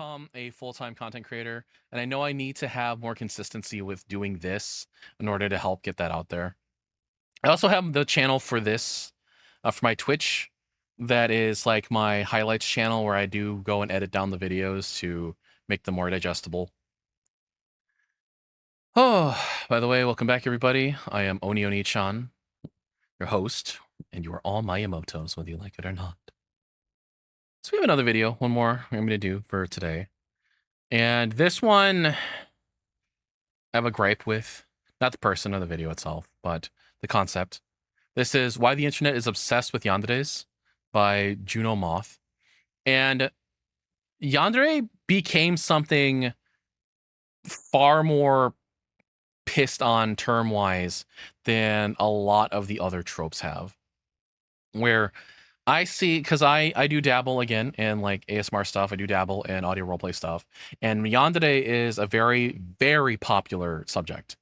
become a full-time content creator, and I know I need to have more consistency with doing this in order to help get that out there. I also have the channel for this, for my Twitch, that is like my highlights channel where I do go and edit down the videos to make them more digestible. Oh, by the way, welcome back, everybody. I am Onii-chan, your host, and you are all my emotos, whether you like it or not. So we have another video, one more I'm going to do for today. And this one, I have a gripe with, not the person or the video itself, but the concept. This is Why the Internet is Obsessed with Yanderes by Juno Moth. And Yandere became something far more pissed on term-wise than a lot of the other tropes have. Where I see, because I do dabble again in like ASMR stuff, I do dabble in audio roleplay stuff, and Yandere is a very, very popular subject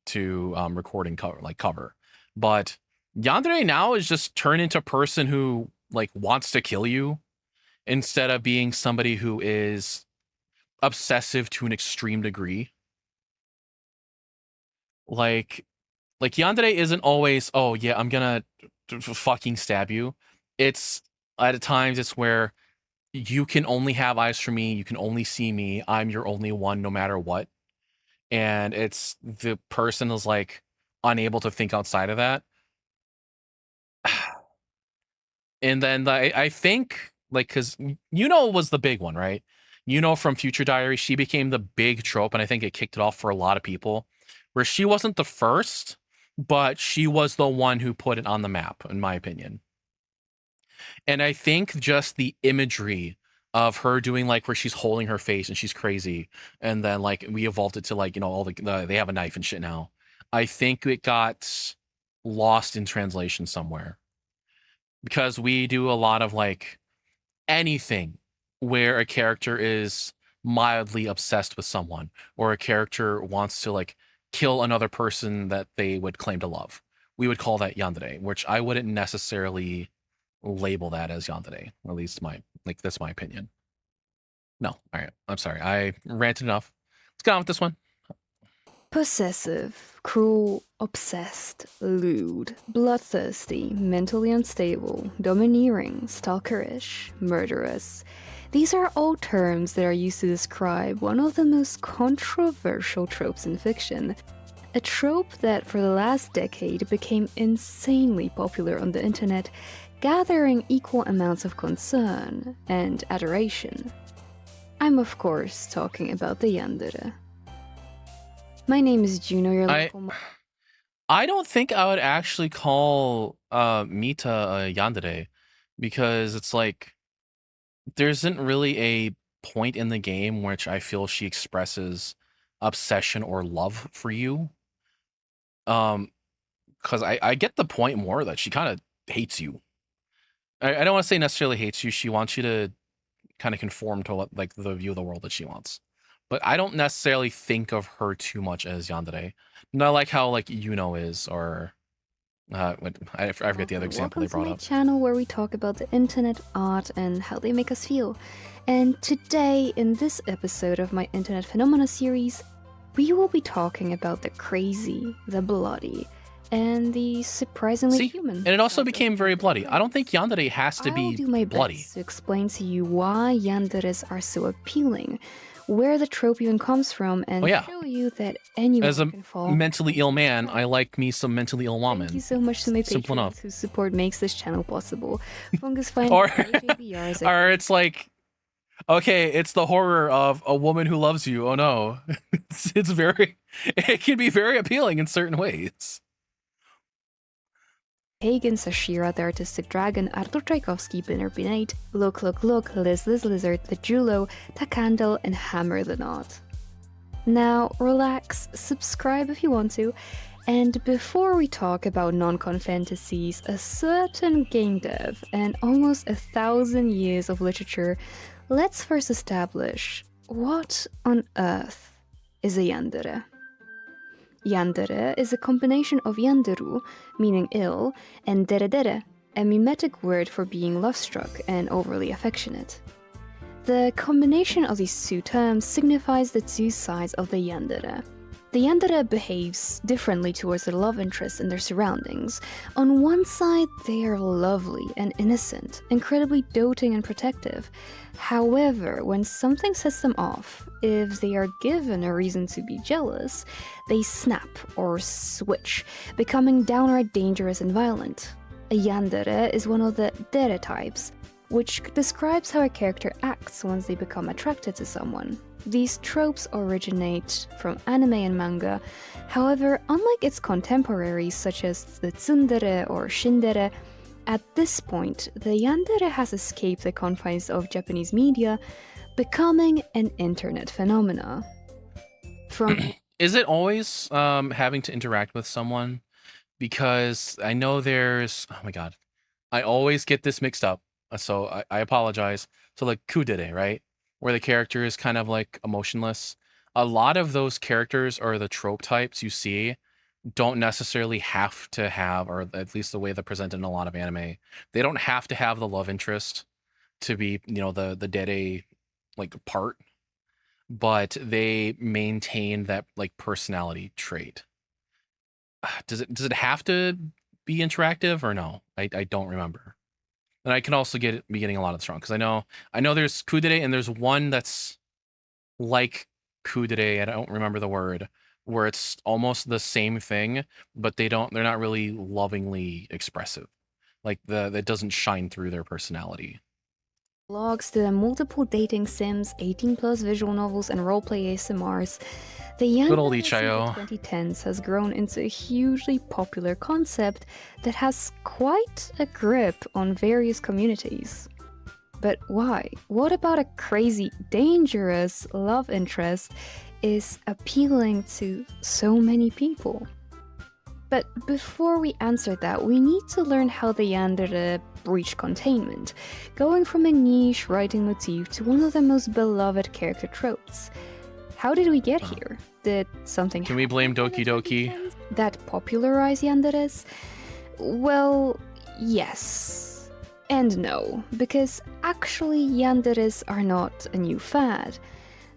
to recording cover. But Yandere now is just turned into a person who like wants to kill you instead of being somebody who is obsessive to an extreme degree. Like Yandere isn't always, oh yeah, I'm gonna fucking stab you. It's at times it's where you can only have eyes for me, you can only see me, I'm your only one no matter what. And it's the person is like unable to think outside of that. And then I think like because was the big one, right? From Future Diary, she became the big trope, and I think it kicked it off for a lot of people, where she wasn't the first, but she was the one who put it on the map, in my opinion. And I think just the imagery of her doing like where she's holding her face and she's crazy, and then like we evolved it to like all they have a knife and shit now. I think it got lost in translation somewhere because we do a lot of like anything where a character is mildly obsessed with someone, or a character wants to like kill another person that they would claim to love. We would call that yandere, which I wouldn't necessarily label that as yandere. Or at least that's my opinion. No, all right. I'm sorry. I ranted enough. Let's get on with this one. Possessive, cruel, obsessed, lewd, bloodthirsty, mentally unstable, domineering, stalkerish, murderous. These are all terms that are used to describe one of the most controversial tropes in fiction. A trope that for the last decade became insanely popular on the internet, gathering equal amounts of concern and adoration. I'm of course talking about the yandere. My name is Juno, your local... I don't think I would actually call Mita a yandere, because it's like there isn't really a point in the game which I feel she expresses obsession or love for you. Because I get the point more that she kind of hates you. I don't want to say necessarily hates you. She wants you to kind of conform to what like the view of the world that she wants. But I don't necessarily think of her too much as yandere. Not like how like is, or I forget the other example they brought up. Welcome to my channel where we talk about the internet, art, and how they make us feel. And today, in this episode of my Internet Phenomena series, we will be talking about the crazy, the bloody, and the surprisingly human. And it also became very bloody. I don't think yandere has to be I'll do my bloody. best to explain to you why yanderes are so appealing, where the trope even comes from, and show you that anyone can fall. As a mentally ill man, I like me some mentally ill woman. Thank you so much to my patrons whose support makes this channel possible. Fungus Fine or it's like, okay, it's the horror of a woman who loves you. Oh no. It can be very appealing in certain ways. Pagan, Sashira, the artistic dragon, Arthur Tchaikovsky, Binner Binate, Look, Liz Lizard, the Julo, Takandel, and Hammer the Knot. Now, relax, subscribe if you want to, and before we talk about non-con fantasies, a certain game dev, and almost 1,000 years of literature, let's first establish what on earth is a yandere. Yandere is a combination of yanderu, meaning ill, and deredere, a mimetic word for being love-struck and overly affectionate. The combination of these two terms signifies the two sides of the yandere. The yandere behaves differently towards their love interest and their surroundings. On one side, they are lovely and innocent, incredibly doting and protective. However, when something sets them off, if they are given a reason to be jealous, they snap or switch, becoming downright dangerous and violent. A yandere is one of the dere types, which describes how a character acts once they become attracted to someone. These tropes originate from anime and manga. However, unlike its contemporaries such as the tsundere or shindere, at this point, the yandere has escaped the confines of Japanese media, becoming an internet phenomena. Is it always having to interact with someone? Because I know there's, oh my god, I always get this mixed up, so I apologize. So like kudere, right? Where the character is kind of like emotionless. A lot of those characters or the trope types you see don't necessarily have to have, or at least the way they're presented in a lot of anime, they don't have to have the love interest to be, you know, the dere like part, but they maintain that like personality trait. Does it have to be interactive or no? I don't remember. And I can also be getting a lot of this wrong because I know there's kudere and there's one that's like kudere, I don't remember the word, where it's almost the same thing, but they're not really lovingly expressive. Like that doesn't shine through their personality. Blogs to the multiple dating sims, 18+ visual novels, and roleplay ASMRs, the Good old yandere since Ichio. the 2010s has grown into a hugely popular concept that has quite a grip on various communities. But why? What about a crazy, dangerous love interest is appealing to so many people? But before we answer that, we need to learn how the yandere breached containment, going from a niche writing motif to one of the most beloved character tropes. How did we get here? Did something Can we blame happen Doki in the Doki? 2010s that popularized yanderes? Well, yes. And no, because actually yanderes are not a new fad.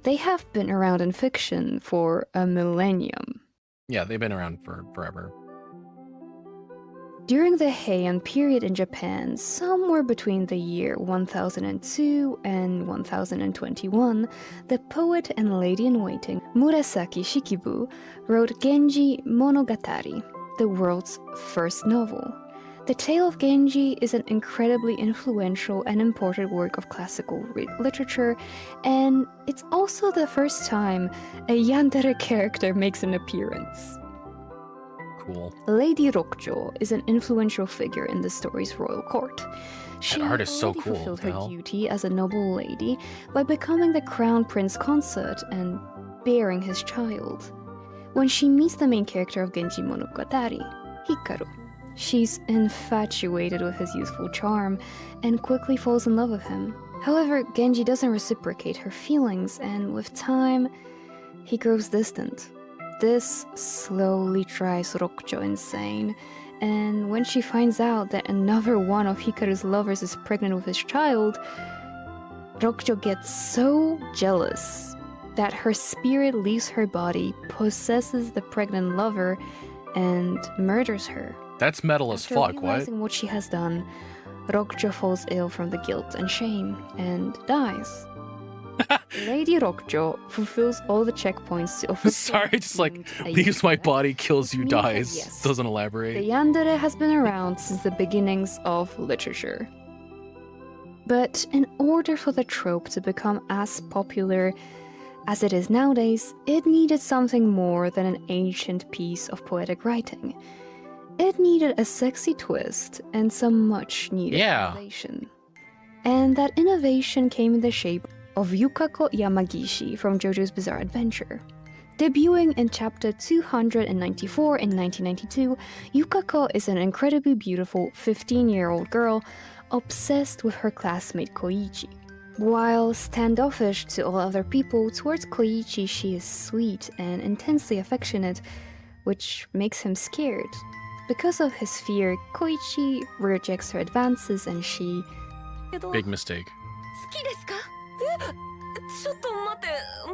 They have been around in fiction for a millennium. Yeah, they've been around for forever. During the Heian period in Japan, somewhere between the year 1002 and 1021, the poet and lady-in-waiting Murasaki Shikibu wrote Genji Monogatari, the world's first novel. The Tale of Genji is an incredibly influential and important work of classical literature, and it's also the first time a yandere character makes an appearance. Cool. Lady Rokjo is an influential figure in the story's royal court. She art is so already cool, fulfilled what the her hell? duty as a noble lady by becoming the crown prince consort and bearing his child. When she meets the main character of Genji Monogatari, Hikaru, she's infatuated with his youthful charm and quickly falls in love with him. However, Genji doesn't reciprocate her feelings, and with time, he grows distant. This slowly drives Rokjo insane, and when she finds out that another one of Hikaru's lovers is pregnant with his child, Rokjo gets so jealous that her spirit leaves her body, possesses the pregnant lover, and murders her. That's metal as After fuck, what? realizing what she has done, Rokjo falls ill from the guilt and shame and dies. Lady Rokjo fulfills all the checkpoints to officially Sorry, just like, deemed a leaves my yandere, body, kills you, which means that dies. yes, Doesn't the elaborate. yandere has been around since the beginnings of literature. But in order for the trope to become as popular as it is nowadays, it needed something more than an ancient piece of poetic writing. It needed a sexy twist and some much needed innovation. And that innovation came in the shape of Yukako Yamagishi from JoJo's Bizarre Adventure. Debuting in chapter 294 in 1992, Yukako is an incredibly beautiful 15-year-old girl obsessed with her classmate Koichi. While standoffish to all other people, towards Koichi she is sweet and intensely affectionate, which makes him scared. Because of his fear, Koichi rejects her advances and she... Big mistake. ちょっと待って、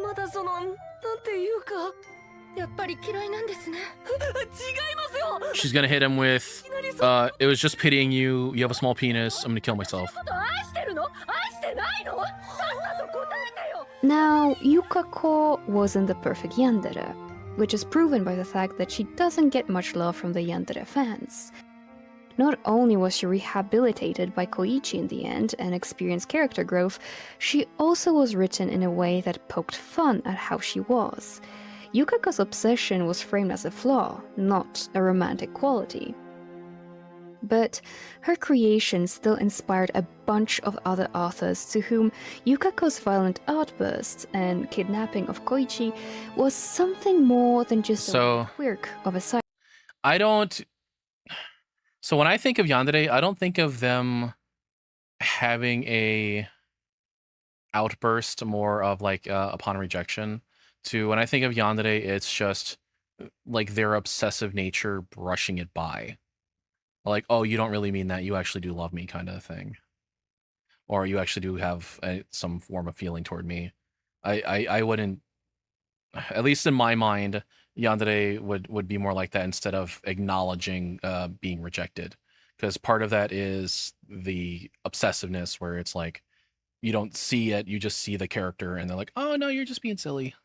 まだその、なんていうか。やっぱり嫌いなんですね。違いますよ。 She's gonna hit him with, it was just pitying you, you have a small penis, I'm gonna kill myself. Now, Yukako wasn't the perfect Yandere, which is proven by the fact that she doesn't get much love from the Yandere fans. Not only was she rehabilitated by Koichi in the end and experienced character growth, she also was written in a way that poked fun at how she was. Yukako's obsession was framed as a flaw, not a romantic quality. But her creation still inspired a bunch of other authors to whom Yukako's violent outburst and kidnapping of Koichi was something more than just a quirk of a side. So when I think of Yandere, I don't think of them having a outburst more of like upon rejection. To when I think of Yandere, it's just like their obsessive nature brushing it by. Like, oh, you don't really mean that. You actually do love me kind of thing. Or you actually do have some form of feeling toward me. I wouldn't, at least in my mind, Yandere would be more like that instead of acknowledging being rejected. Because part of that is the obsessiveness where it's like, you don't see it, you just see the character and they're like, oh no, you're just being silly.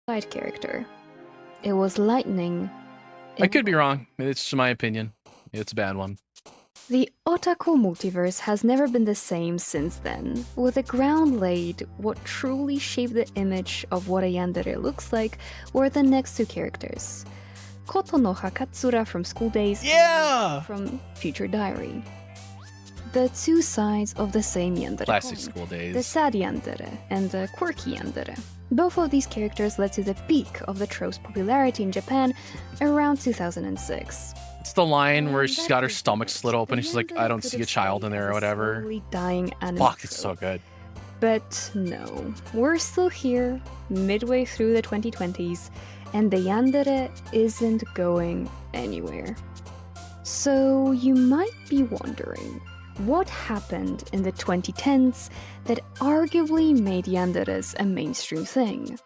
Side character. It was lightning. I could be wrong. It's just my opinion. It's a bad one. The otaku multiverse has never been the same since then. With the ground laid, what truly shaped the image of what a yandere looks like were the next two characters. Koto no Hakatsura from School Days, from Future Diary. The two sides of the same yandere Classic coin. School Days. The sad yandere and the quirky yandere. Both of these characters led to the peak of the trope's popularity in Japan around 2006. It's the line where she's got her stomach slit open and she's like, I don't see a child in there or whatever. Dying anime Fuck, it's so good. But no, we're still here, midway through the 2020s, and the yandere isn't going anywhere. So you might be wondering, what happened in the 2010s that arguably made yanderes a mainstream thing?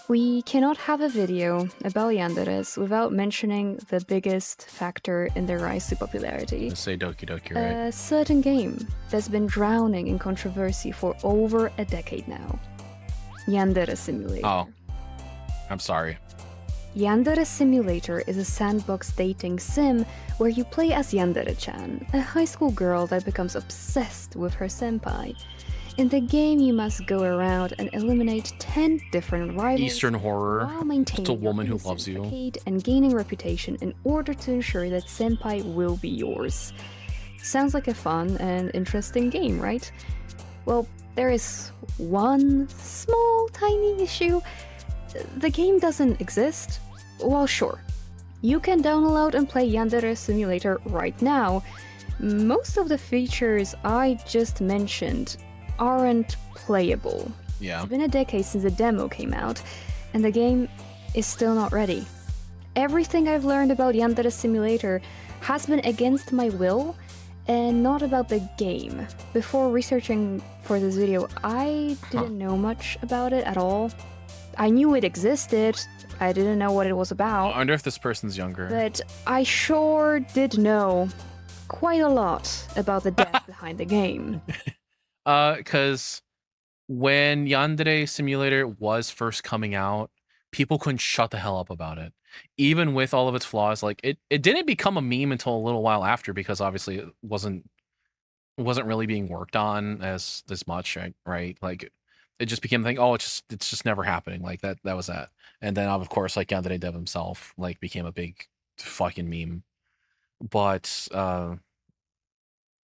We cannot have a video about yanderes without mentioning the biggest factor in their rise to popularity. Just say Doki Doki, right? A certain game that's been drowning in controversy for over a decade now. Yandere Simulator. Oh, I'm sorry. Yandere Simulator is a sandbox dating sim where you play as Yandere-chan, a high school girl that becomes obsessed with her senpai. In the game, you must go around and eliminate 10 different rivals Eastern horror. while maintaining Just a woman your who loves you. facade and gaining reputation in order to ensure that senpai will be yours. Sounds like a fun and interesting game, right? Well, there is one small tiny issue. The game doesn't exist. Well, sure. You can download and play Yandere Simulator right now. Most of the features I just mentioned aren't playable. Yeah. It's been a decade since the demo came out, and the game is still not ready. Everything I've learned about Yandere Simulator has been against my will, and not about the game. Before researching for this video, I didn't know much about it at all. I knew it existed, I didn't know what it was about. I wonder if this person's younger. But I sure did know quite a lot about the depth behind the game. Because when Yandere Simulator was first coming out, people couldn't shut the hell up about it. Even with all of its flaws, like it didn't become a meme until a little while after, because obviously it wasn't really being worked on as much, right? Like it just became a thing. Oh, it's just never happening. Like that was that. And then of course, like Yandere Dev himself, like became a big fucking meme. But yeah,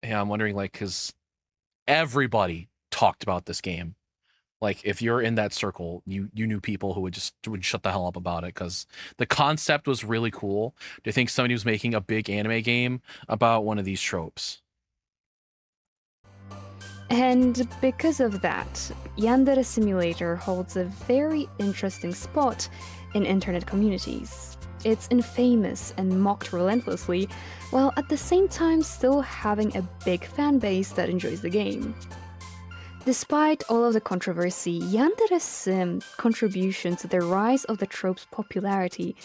I'm wondering, like, because everybody talked about this game. Like if you're in that circle, you knew people who would shut the hell up about it because the concept was really cool. Do you think somebody was making a big anime game about one of these tropes? And because of that, Yandere Simulator holds a very interesting spot in internet communities. It's infamous and mocked relentlessly, while at the same time still having a big fan base that enjoys the game. Despite all of the controversy, Yandere's contribution to the rise of the trope's popularity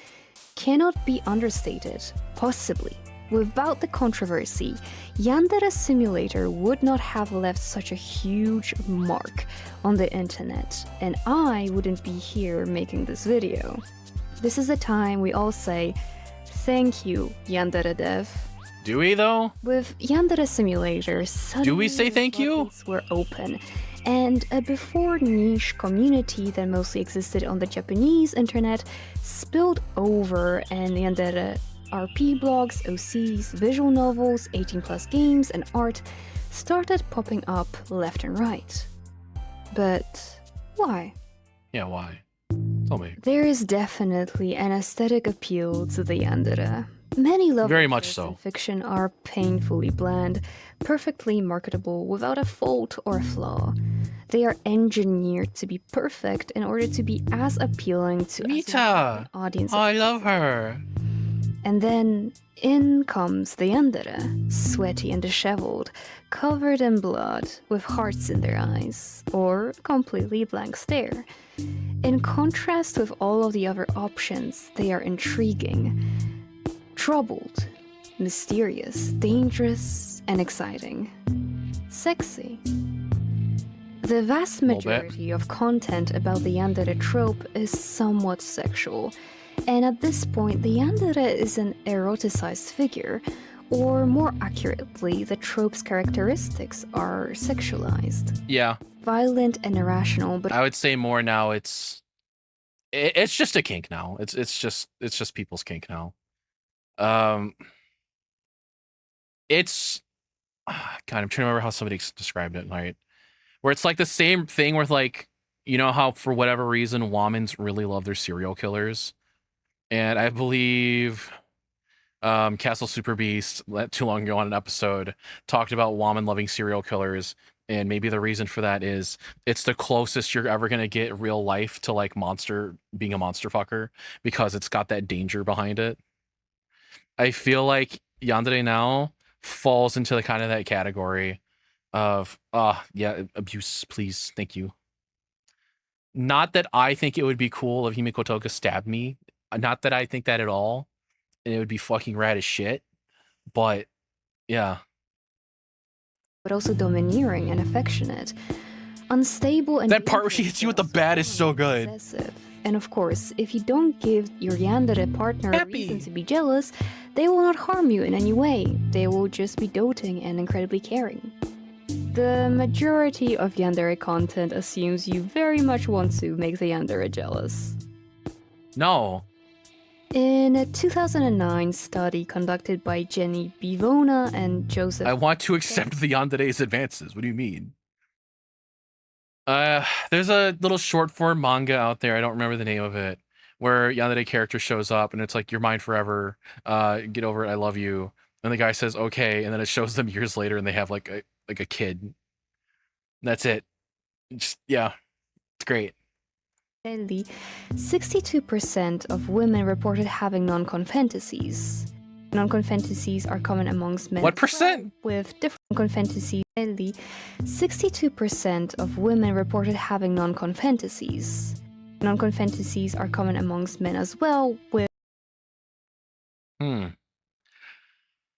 cannot be understated, possibly. Without the controversy, Yandere Simulator would not have left such a huge mark on the internet, and I wouldn't be here making this video. This is the time we all say, thank you, Yandere dev. Do we though? With Yandere Simulator, suddenly Do we say thank you? the floodgates were open, and a before niche community that mostly existed on the Japanese internet spilled over, and Yandere RP blogs, OCs, visual novels, 18+ games, and art started popping up left and right. But why? Yeah, why? Tell me. There is definitely an aesthetic appeal to the Yandere. Many love Very much novels so. and fiction are painfully bland, perfectly marketable without a fault or flaw. They are engineered to be perfect in order to be as appealing to as Mita! an audience. I love her. And then in comes the Yandere, sweaty and disheveled, covered in blood, with hearts in their eyes, or completely blank stare. In contrast with all of the other options, they are intriguing, troubled, mysterious, dangerous, and exciting. Sexy. The vast Little bit. majority of content about the Yandere trope is somewhat sexual, and at this point the Yandere is an eroticized figure, or more accurately, the trope's characteristics are sexualized. Yeah, Violent and irrational, but I would say more now. It's just a kink now. It's just people's kink now. It's God. I'm trying to remember how somebody described it. Right, where it's like the same thing with like, you know how for whatever reason Womans really love their serial killers, and I believe Castle Super Beast too long ago on an episode talked about woman loving serial killers, and maybe the reason for that is it's the closest you're ever gonna get real life to like being a monster fucker, because it's got that danger behind it. I feel like Yandere now falls into the kind of that category of yeah, abuse, please, thank you. Not that I think it would be cool if Himiko Toga stabbed me, not that I think that at all, and it would be fucking rad as shit. But yeah, also domineering and affectionate. Unstable and that part where she hits you with the bat is so good. Possessive. And of course, if you don't give your Yandere partner a Happy. reason to be jealous, they will not harm you in any way. They will just be doting and incredibly caring. The majority of Yandere content assumes you very much want to make the Yandere jealous. No, In a 2009 study conducted by Jenny Bivona and Joseph I want to accept the Yandere's advances. What do you mean? There's a little short form manga out there, I don't remember the name of it, where Yandere character shows up and it's like, you're mine forever, get over it, I love you. And the guy says okay, and then it shows them years later and they have like a kid. That's it. Just, yeah, it's great. 62% of women reported having non-confantasies. Non-confantasies are common amongst men. What as well, percent? with different confantasies. 62% of women reported having non-confantasies. Non-confantasies are common amongst men as well, with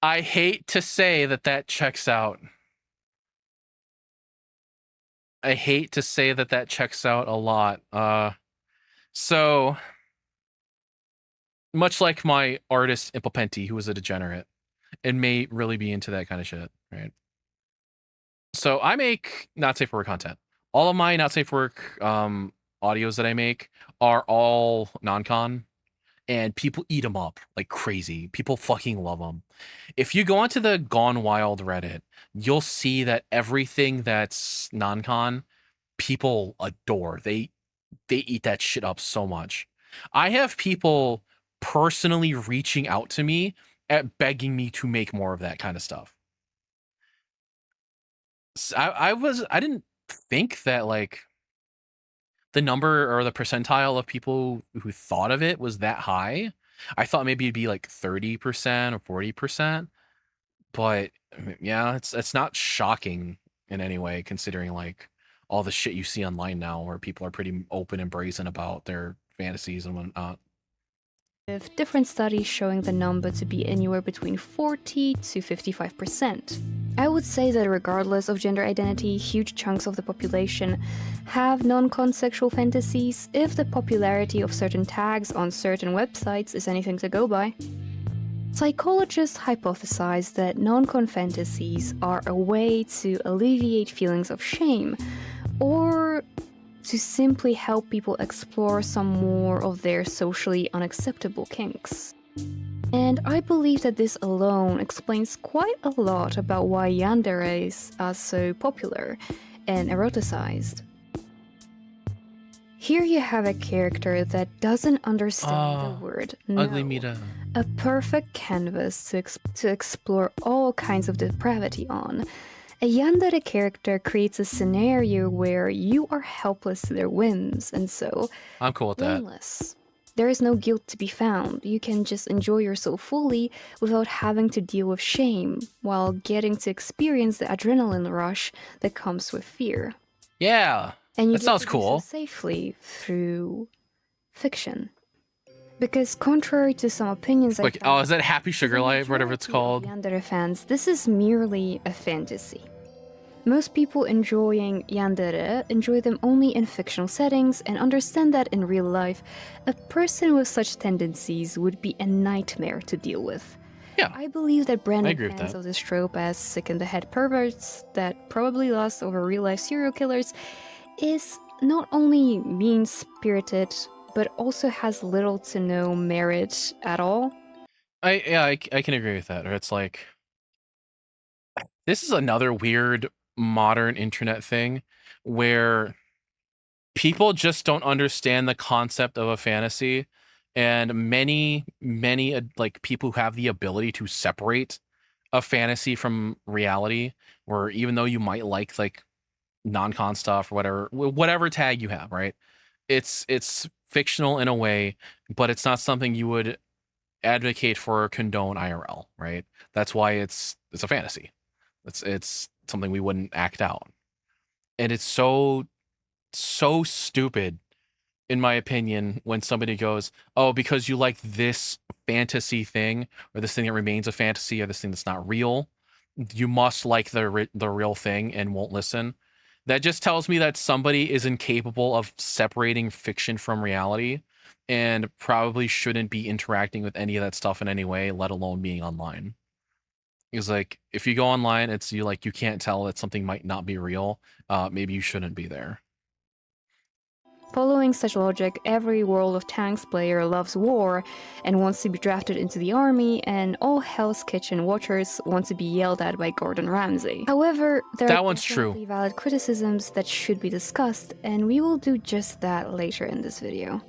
I hate to say that checks out. I hate to say that checks out a lot. So much like my artist Impopenti, who was a degenerate and may really be into that kind of shit, right? So I make not safe for work content. All of my not safe for work audios that I make are all non-con, and people eat them up like crazy. People fucking love them. If you go onto the Gone Wild Reddit, you'll see that everything that's non-con, people adore. They eat that shit up so much. I have people personally reaching out to me at begging me to make more of that kind of stuff. I didn't think that like the number or the percentile of people who thought of it was that high. I thought maybe it'd be like 30% or 40%, but yeah, it's not shocking in any way, considering like all the shit you see online now, where people are pretty open and brazen about their fantasies and whatnot. With different studies showing the number to be anywhere between 40 to 55%. I would say that regardless of gender identity, huge chunks of the population have non-consensual fantasies if the popularity of certain tags on certain websites is anything to go by. Psychologists hypothesize that non-con fantasies are a way to alleviate feelings of shame, or to simply help people explore some more of their socially unacceptable kinks. And I believe that this alone explains quite a lot about why yanderes are so popular and eroticized. Here you have a character that doesn't understand the word no. Ugly Mita. A perfect canvas to explore all kinds of depravity on. A yandere character creates a scenario where you are helpless to their whims, and so I'm cool with that. blameless. There is no guilt to be found. You can just enjoy yourself fully without having to deal with shame, while getting to experience the adrenaline rush that comes with fear. Yeah, And you that get sounds to do cool. so safely through fiction. Because contrary to some opinions, Like, oh, is that Happy Sugar Life, whatever it's called? Yandere fans, this is merely a fantasy. Most people enjoying yandere enjoy them only in fictional settings and understand that in real life, a person with such tendencies would be a nightmare to deal with. Yeah, I believe that branded agree with fans that. of this trope as sick-in-the-head perverts that probably lust over real-life serial killers is not only mean-spirited, but also has little to no merit at all. I can agree with that. Or it's like, this is another weird modern internet thing where people just don't understand the concept of a fantasy, and many like people who have the ability to separate a fantasy from reality, where even though you might like non-con stuff or whatever tag you have, right? It's fictional in a way, but it's not something you would advocate for or condone IRL, right? That's why it's a fantasy. It's something we wouldn't act out. And it's so stupid, in my opinion, when somebody goes, "Oh, because you like this fantasy thing, or this thing that remains a fantasy, or this thing that's not real, you must like the real thing and won't listen." That just tells me that somebody is incapable of separating fiction from reality, and probably shouldn't be interacting with any of that stuff in any way, let alone being online. Because like, if you go online, it's you can't tell that something might not be real. Maybe you shouldn't be there. Following such logic, every World of Tanks player loves war and wants to be drafted into the army, and all Hell's Kitchen watchers want to be yelled at by Gordon Ramsay. However, there That are one's true. definitely valid criticisms that should be discussed, and we will do just that later in this video.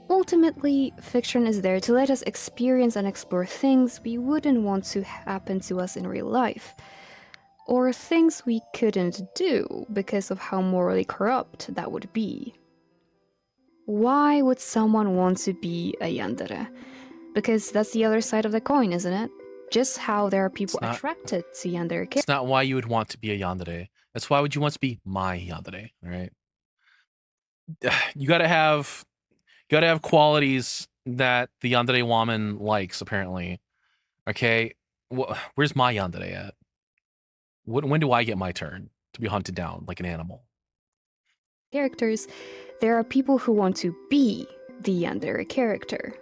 Ultimately, fiction is there to let us experience and explore things we wouldn't want to happen to us in real life, or things we couldn't do because of how morally corrupt that would be. Why would someone want to be a yandere? Because that's the other side of the coin, isn't it? Just how there are people attracted to yandere characters. It's not why you would want to be a yandere. That's why would you want to be my yandere, right? You gotta have qualities that the yandere woman likes, apparently. Okay, where's my yandere at? When do I get my turn to be hunted down like an animal? Characters, there are people who want to be the yandere character.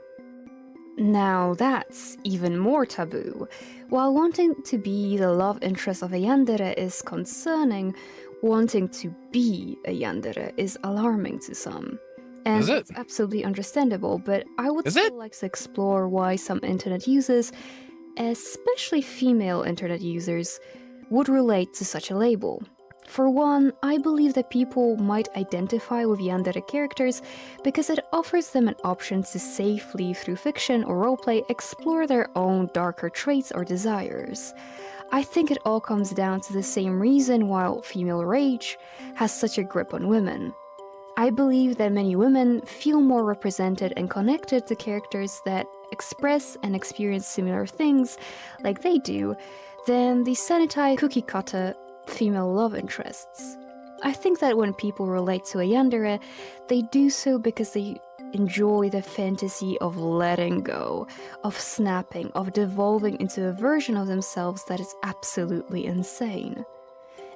Now that's even more taboo. While wanting to be the love interest of a yandere is concerning, wanting to be a yandere is alarming to some. And it's absolutely understandable, but I would still like to explore why some internet users, especially female internet users, would relate to such a label. For one, I believe that people might identify with yandere characters because it offers them an option to safely, through fiction or roleplay, explore their own darker traits or desires. I think it all comes down to the same reason why female rage has such a grip on women. I believe that many women feel more represented and connected to characters that express and experience similar things, like they do, than the sanitized cookie-cutter female love interests. I think that when people relate to a yandere, they do so because they enjoy the fantasy of letting go, of snapping, of devolving into a version of themselves that is absolutely insane.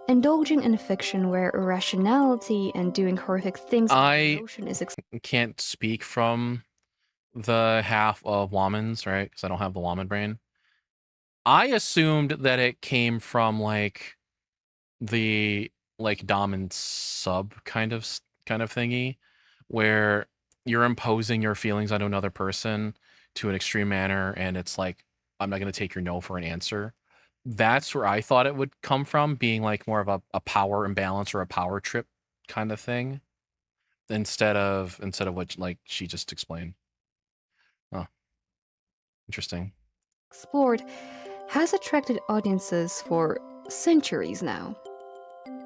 Indulging in fiction where irrationality and doing horrific things I emotion is can't speak from the half of Womans, right? Because I don't have the Woman brain. I assumed that it came from like the like dom and sub kind of thingy, where you're imposing your feelings onto another person to an extreme manner, and it's like, I'm not going to take your no for an answer. That's where I thought it would come from, being like more of a power imbalance or a power trip kind of thing, instead of what like she just explained. Oh, interesting. explored has attracted audiences for centuries now.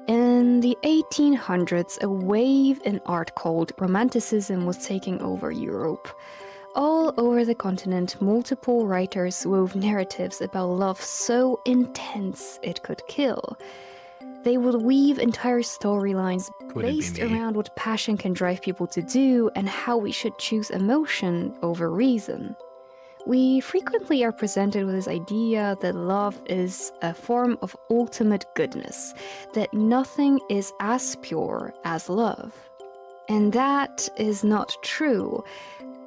In the 1800s, a wave in art called Romanticism was taking over Europe. All over the continent, multiple writers wove narratives about love so intense it could kill. They would weave entire storylines based around what passion can drive people to do and how we should choose emotion over reason. We frequently are presented with this idea that love is a form of ultimate goodness, that nothing is as pure as love. And that is not true.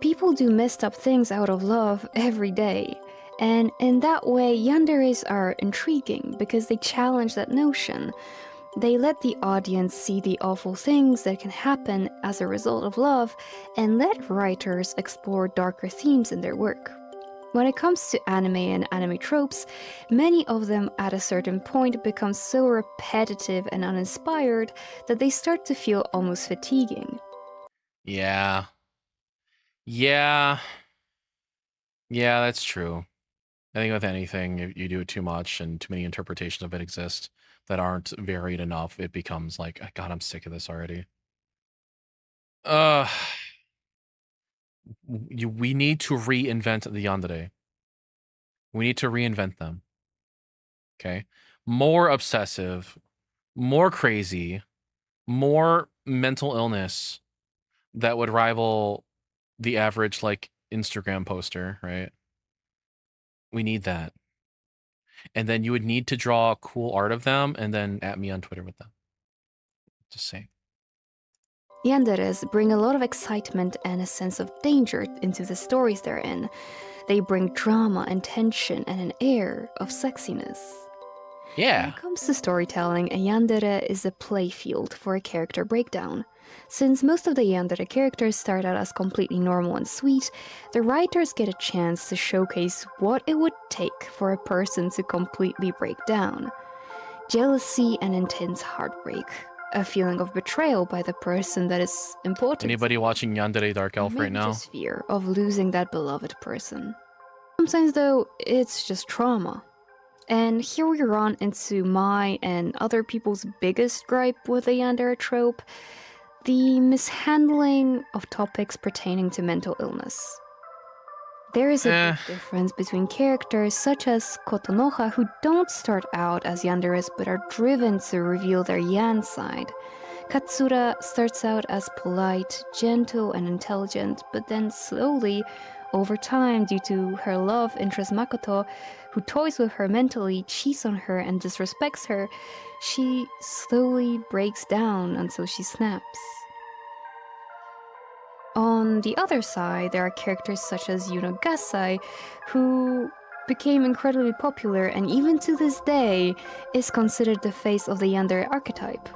People do messed up things out of love every day. And in that way, yanderes are intriguing because they challenge that notion. They let the audience see the awful things that can happen as a result of love and let writers explore darker themes in their work. When it comes to anime and anime tropes, many of them at a certain point become so repetitive and uninspired that they start to feel almost fatiguing. Yeah, that's true. I think with anything, if you do it too much and too many interpretations of it exist that aren't varied enough, it becomes like, God, I'm sick of this already. We need to reinvent the yandere. We need to reinvent them. Okay? More obsessive, more crazy, more mental illness that would rival the average, like, Instagram poster, right? We need that. And then you would need to draw cool art of them and then at me on Twitter with them. Just saying. Yanderes bring a lot of excitement and a sense of danger into the stories they're in. They bring drama and tension and an air of sexiness. Yeah. When it comes to storytelling, a yandere is a playfield for a character breakdown. Since most of the yandere characters start out as completely normal and sweet, the writers get a chance to showcase what it would take for a person to completely break down. Jealousy and intense heartbreak, a feeling of betrayal by the person that is important. Anybody watching Yandere Dark Elf right now? Just fear of losing that beloved person. Sometimes, though, it's just trauma. And here we run into my and other people's biggest gripe with the yandere trope, the mishandling of topics pertaining to mental illness. There is a big difference between characters such as Kotonoha who don't start out as yanderes but are driven to reveal their yan side. Katsura starts out as polite, gentle, and intelligent, but then slowly, over time, due to her love interest Makoto, who toys with her mentally, cheats on her, and disrespects her, she slowly breaks down until she snaps. On the other side, there are characters such as Yuno Gasai, who became incredibly popular and even to this day is considered the face of the yandere archetype,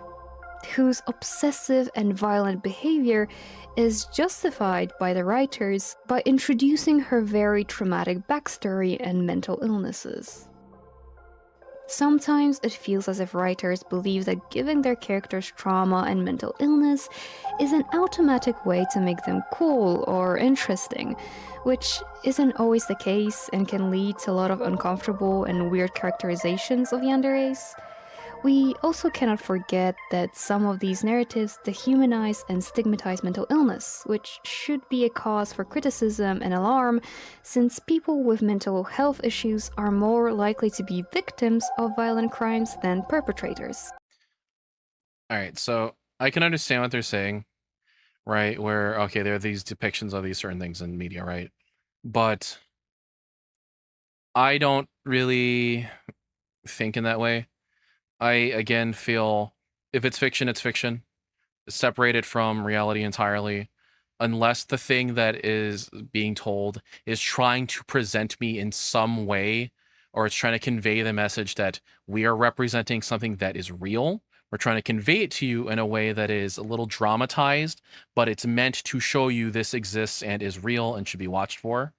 whose obsessive and violent behavior is justified by the writers by introducing her very traumatic backstory and mental illnesses. Sometimes it feels as if writers believe that giving their characters trauma and mental illness is an automatic way to make them cool or interesting, which isn't always the case and can lead to a lot of uncomfortable and weird characterizations of yanderes. We also cannot forget that some of these narratives dehumanize and stigmatize mental illness, which should be a cause for criticism and alarm, since people with mental health issues are more likely to be victims of violent crimes than perpetrators. All right, so I can understand what they're saying, right? Where okay, there are these depictions of these certain things in media, right? But I don't really think in that way. I again feel if it's fiction, it's fiction. Separated from reality entirely, unless the thing that is being told is trying to present me in some way, or it's trying to convey the message that we are representing something that is real. We're trying to convey it to you in a way that is a little dramatized, but it's meant to show you this exists and is real and should be watched for.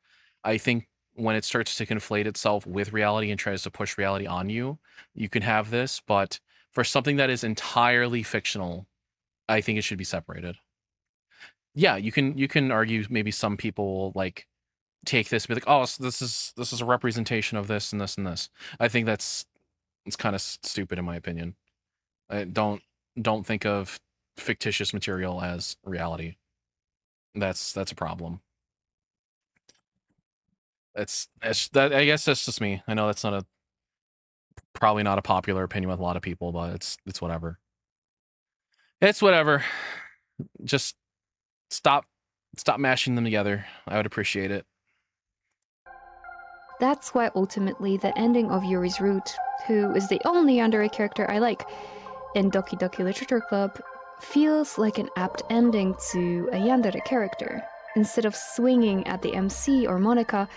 I think when it starts to conflate itself with reality and tries to push reality on you, you can have this. But for something that is entirely fictional, I think it should be separated. Yeah, you can argue maybe some people like take this and be like, oh, so this is a representation of this and this and this. I think it's kind of stupid in my opinion. I don't think of fictitious material as reality. That's a problem. That's that. I guess that's just me. I know that's not a probably not a popular opinion with a lot of people, but it's whatever. It's whatever. Just stop stop mashing them together. I would appreciate it. That's why ultimately the ending of Yuri's Route, who is the only Yandere character I like in Doki Doki Literature Club, feels like an apt ending to a Yandere character. Instead of swinging at the MC or Monica,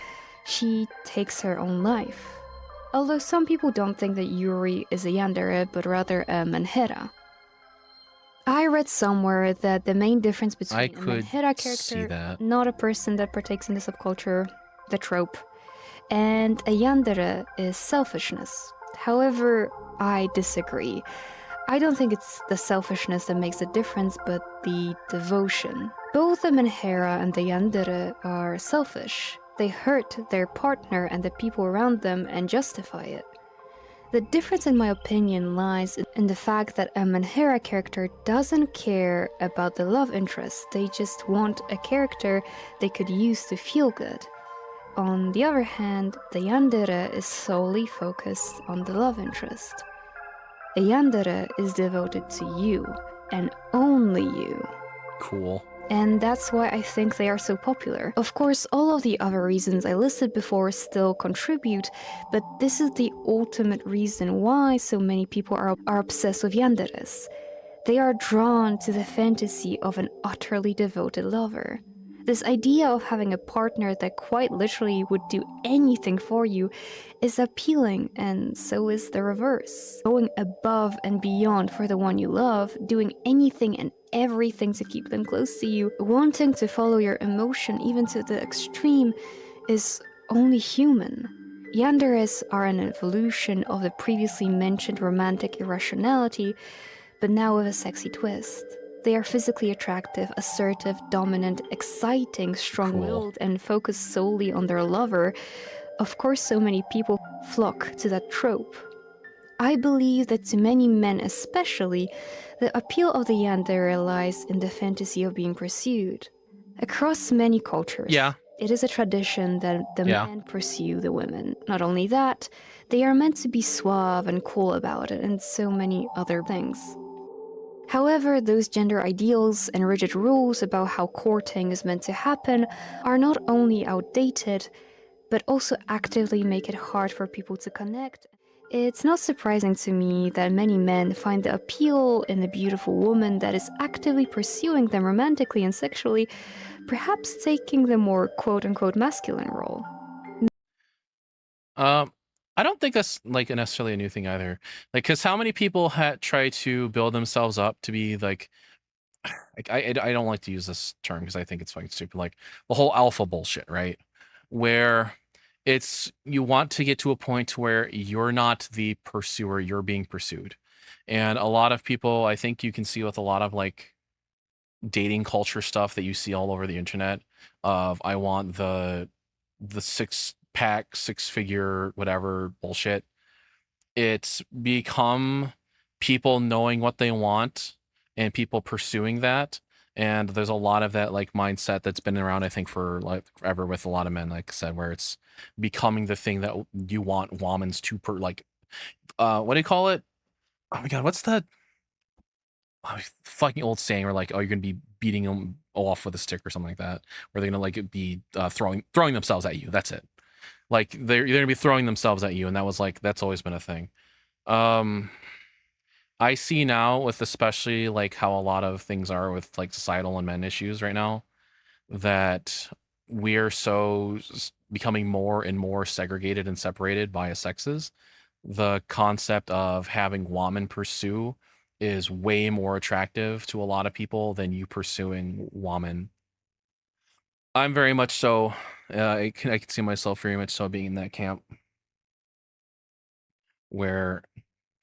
she takes her own life. Although some people don't think that Yuri is a Yandere, but rather a Menhera. I read somewhere that the main difference I between a could Menhera see character, that. not a person that partakes in the subculture, the trope, and a Yandere is selfishness. However, I disagree. I don't think it's the selfishness that makes the difference, but the devotion. Both the Menhera and the Yandere are selfish. They hurt their partner and the people around them and justify it. The difference, in my opinion, lies in the fact that a Menhera character doesn't care about the love interest. They just want a character they could use to feel good. On the other hand, the Yandere is solely focused on the love interest. A Yandere is devoted to you, and only you. Cool. And that's why I think they are so popular. Of course, all of the other reasons I listed before still contribute, but this is the ultimate reason why so many people are obsessed with Yanderes. They are drawn to the fantasy of an utterly devoted lover. This idea of having a partner that quite literally would do anything for you is appealing, and so is the reverse. Going above and beyond for the one you love, doing anything and everything to keep them close to you, wanting to follow your emotion even to the extreme, is only human. Yanderes are an evolution of the previously mentioned romantic irrationality, but now with a sexy twist. They are physically attractive, assertive, dominant, exciting, strong-willed, and focused solely on their lover. Of course, so many people flock to that trope. I believe that to many men especially, the appeal of the Yandere lies in the fantasy of being pursued. Across many cultures, Yeah. it is a tradition that the men pursue the women. Not only that, they are meant to be suave and cool about it, and so many other things. However, those gender ideals and rigid rules about how courting is meant to happen are not only outdated, but also actively make it hard for people to connect. It's not surprising to me that many men find the appeal in a beautiful woman that is actively pursuing them romantically and sexually, perhaps taking the more quote-unquote masculine role. I don't think that's like necessarily a new thing either. Like, because how many people try to build themselves up to be like I don't like to use this term because I think it's fucking stupid. Like the whole alpha bullshit, right? Where it's you want to get to a point where you're not the pursuer, you're being pursued. And a lot of people, I think you can see with a lot of like dating culture stuff that you see all over the internet of I want the six pack, six figure, whatever bullshit. It's become people knowing what they want and people pursuing that. And there's a lot of that like mindset that's been around, I think, for like forever with a lot of men, like I said, where it's becoming the thing that you want womans to what do you call it? Oh my god, what's that? fucking old saying where like, oh, you're gonna be beating them off with a stick or something like that, where they're gonna like be throwing themselves at you. That's it. Like they're gonna be throwing themselves at you, and that was like that's always been a thing. I see now with especially like how a lot of things are with like societal and men issues right now that we're so becoming more and more segregated and separated via sexes. The concept of having women pursue is way more attractive to a lot of people than you pursuing woman. I'm very much so. I can see myself very much so being in that camp where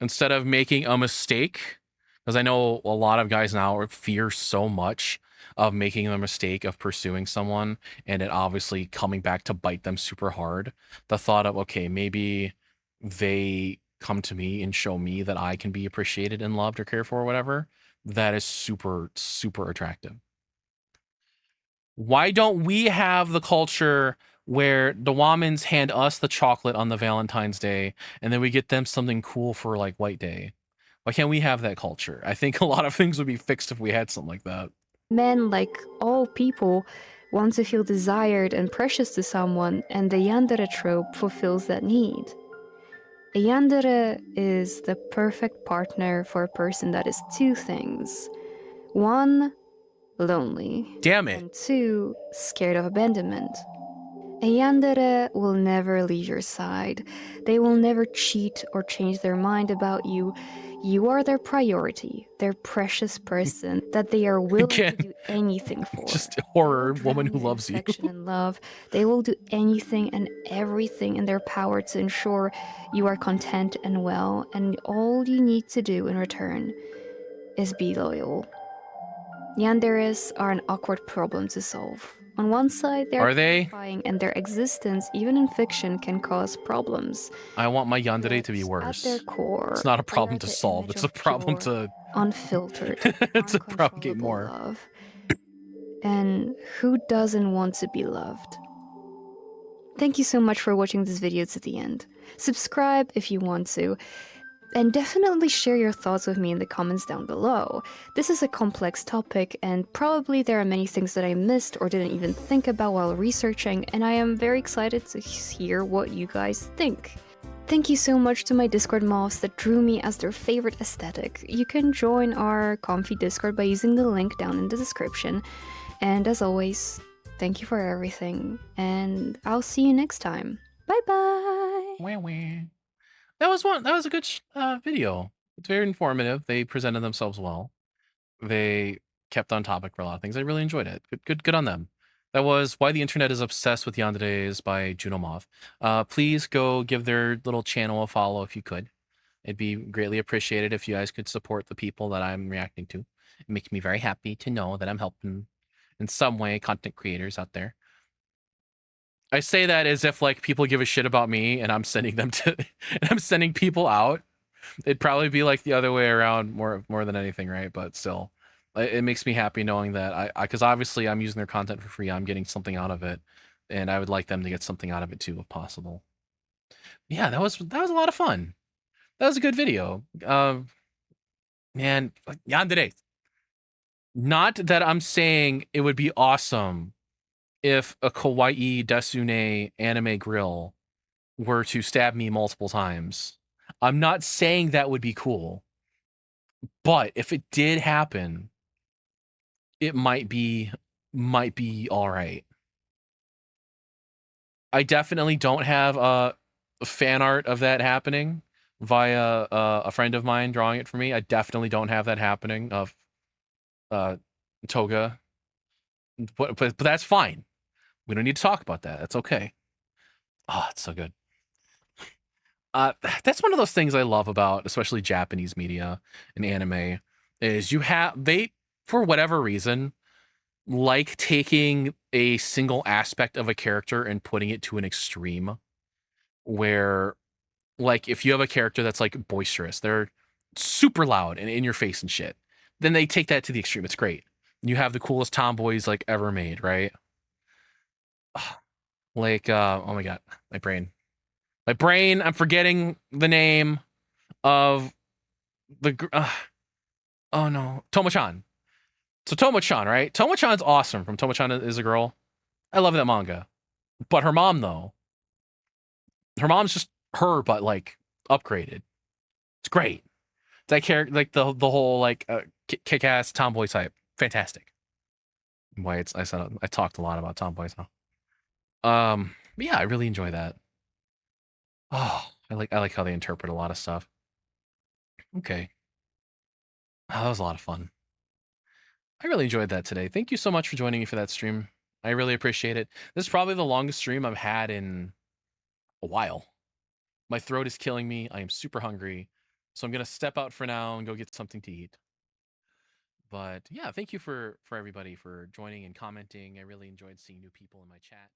instead of making a mistake, because I know a lot of guys now fear so much of making the mistake of pursuing someone and it obviously coming back to bite them super hard. The thought of, okay, maybe they come to me and show me that I can be appreciated and loved or cared for or whatever, that is super, super attractive. Why don't we have the culture where the Womans hand us the chocolate on the Valentine's Day and then we get them something cool for like White Day? Why can't we have that culture? I think a lot of things would be fixed if we had something like that. Men, like all people, want to feel desired and precious to someone, and the Yandere trope fulfills that need. A Yandere is the perfect partner for a person that is two things. One, lonely. Damn it. And two, scared of abandonment. A Yandere will never leave your side. They will never cheat or change their mind about you. You are their priority, their precious person that they are willing Again, to do anything for. just They horror will woman drown who in loves you. affection and love. They will do anything and everything in their power to ensure you are content and well, and all you need to do in return is be loyal. Yanderes are an awkward problem to solve. On one side, they're Are they? terrifying, and their existence, even in fiction, can cause problems. I want my Yandere to be Yet, worse. at their core, It's not a they problem are to the solve. image It's a of problem pure, to unfiltered, to propagate uncontrollable more. love. And who doesn't want to be loved? Thank you so much for watching this video to the end. Subscribe if you want to, and definitely share your thoughts with me in the comments down below. This is a complex topic, and probably there are many things that I missed or didn't even think about while researching, and I am very excited to hear what you guys think. Thank you so much to my Discord mobs that drew me as their favorite aesthetic. You can join our comfy Discord by using the link down in the description. And as always, thank you for everything, and I'll see you next time. Bye bye! That was a good video. It's very informative. They presented themselves well. They kept on topic for a lot of things. I really enjoyed it. Good on them. That was Why the Internet is Obsessed with Yanderes by Juno Moth. Please go give their little channel a follow if you could. It'd be greatly appreciated if you guys could support the people that I'm reacting to. It makes me very happy to know that I'm helping in some way content creators out there. I say that as if like people give a shit about me and I'm sending them to and I'm sending people out. It'd probably be like the other way around more than anything, right? But still, it makes me happy knowing that I because obviously I'm using their content for free. I'm getting something out of it, and I would like them to get something out of it too, if possible. Yeah, that was a lot of fun. That was a good video. Man, Yandere. Not that I'm saying it would be awesome if a kawaii desune anime grill were to stab me multiple times. I'm not saying that would be cool. But if it did happen, it might be all right. I definitely don't have fan art of that happening via a friend of mine drawing it for me. I definitely don't have that happening of Toga. But that's fine. We don't need to talk about that. That's okay. Oh, it's so good. That's one of those things I love about especially Japanese media and anime is they for whatever reason like taking a single aspect of a character and putting it to an extreme where like if you have a character that's like boisterous, they're super loud and in your face and shit, then they take that to the extreme. It's great. You have the coolest tomboys like ever made, right? Like oh my god, my brain, I'm forgetting the name of the Oh no, Tomo-chan. So Tomo-chan, right? Tomo-chan's awesome. From Tomo-chan is a girl. I love that manga. But her mom, though, her mom's just her, but like upgraded. It's great. That character, like the whole like kick-ass tomboy type, fantastic. Why I talked a lot about tomboys now. But yeah, I really enjoy that. Oh, I like how they interpret a lot of stuff. Okay, oh, that was a lot of fun. I really enjoyed that today. Thank you so much for joining me for that stream. I really appreciate it. This is probably the longest stream I've had in a while. My throat is killing me. I am super hungry. So I'm going to step out for now and go get something to eat. But yeah, thank you for everybody for joining and commenting. I really enjoyed seeing new people in my chat.